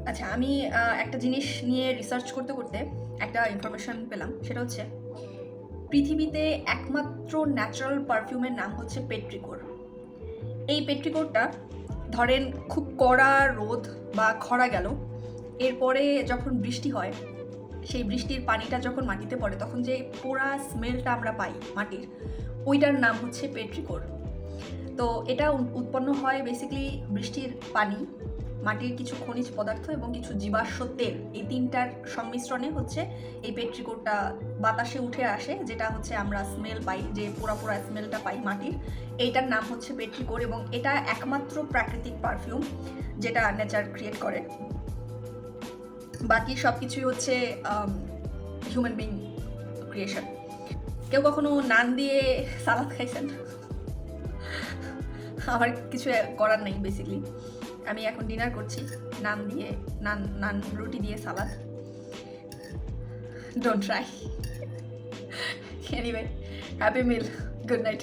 আচ্ছা, আমি একটা জিনিস নিয়ে রিসার্চ করতে করতে একটা ইনফরমেশন পেলাম। সেটা হচ্ছে পৃথিবীতে একমাত্র ন্যাচারাল পারফিউমের নাম হচ্ছে পেট্রিকোর। এই পেট্রিকোরটা ধরেন খুব কড়া রোদ বা খরা গেল, এরপরে যখন বৃষ্টি হয়, সেই বৃষ্টির পানিটা যখন মাটিতে পড়ে তখন যে পোড়া স্মেলটা আমরা পাই মাটির, ওইটার নাম হচ্ছে পেট্রিকোর। তো এটা উৎপন্ন হয় বেসিক্যালি বৃষ্টির পানি, মাটির কিছু খনিজ পদার্থ এবং কিছু জীবাশ্ম তেল, এই তিনটার সংমিশ্রণে হচ্ছে এই পেট্রিকোরটা বাতাসে উঠে আসে, যেটা হচ্ছে আমরা স্মেল পাই, যে পোড়া পোড়া স্মেলটা পাই মাটির, এইটার নাম হচ্ছে পেট্রিকোর। এবং এটা একমাত্র প্রাকৃতিক পারফিউম যেটা নেচার ক্রিয়েট করে। বাকি সব কিছুই হচ্ছে হিউম্যান বিং ক্রিয়েশন। কেউ কখনো নান দিয়ে সালাদ খাইছেন? আমার কিছু করার নেই বেসিক্যালি। আমি এখন ডিনার করছি নান দিয়ে, নান রুটি দিয়ে salad. Don't try. Anyway, happy meal, good night.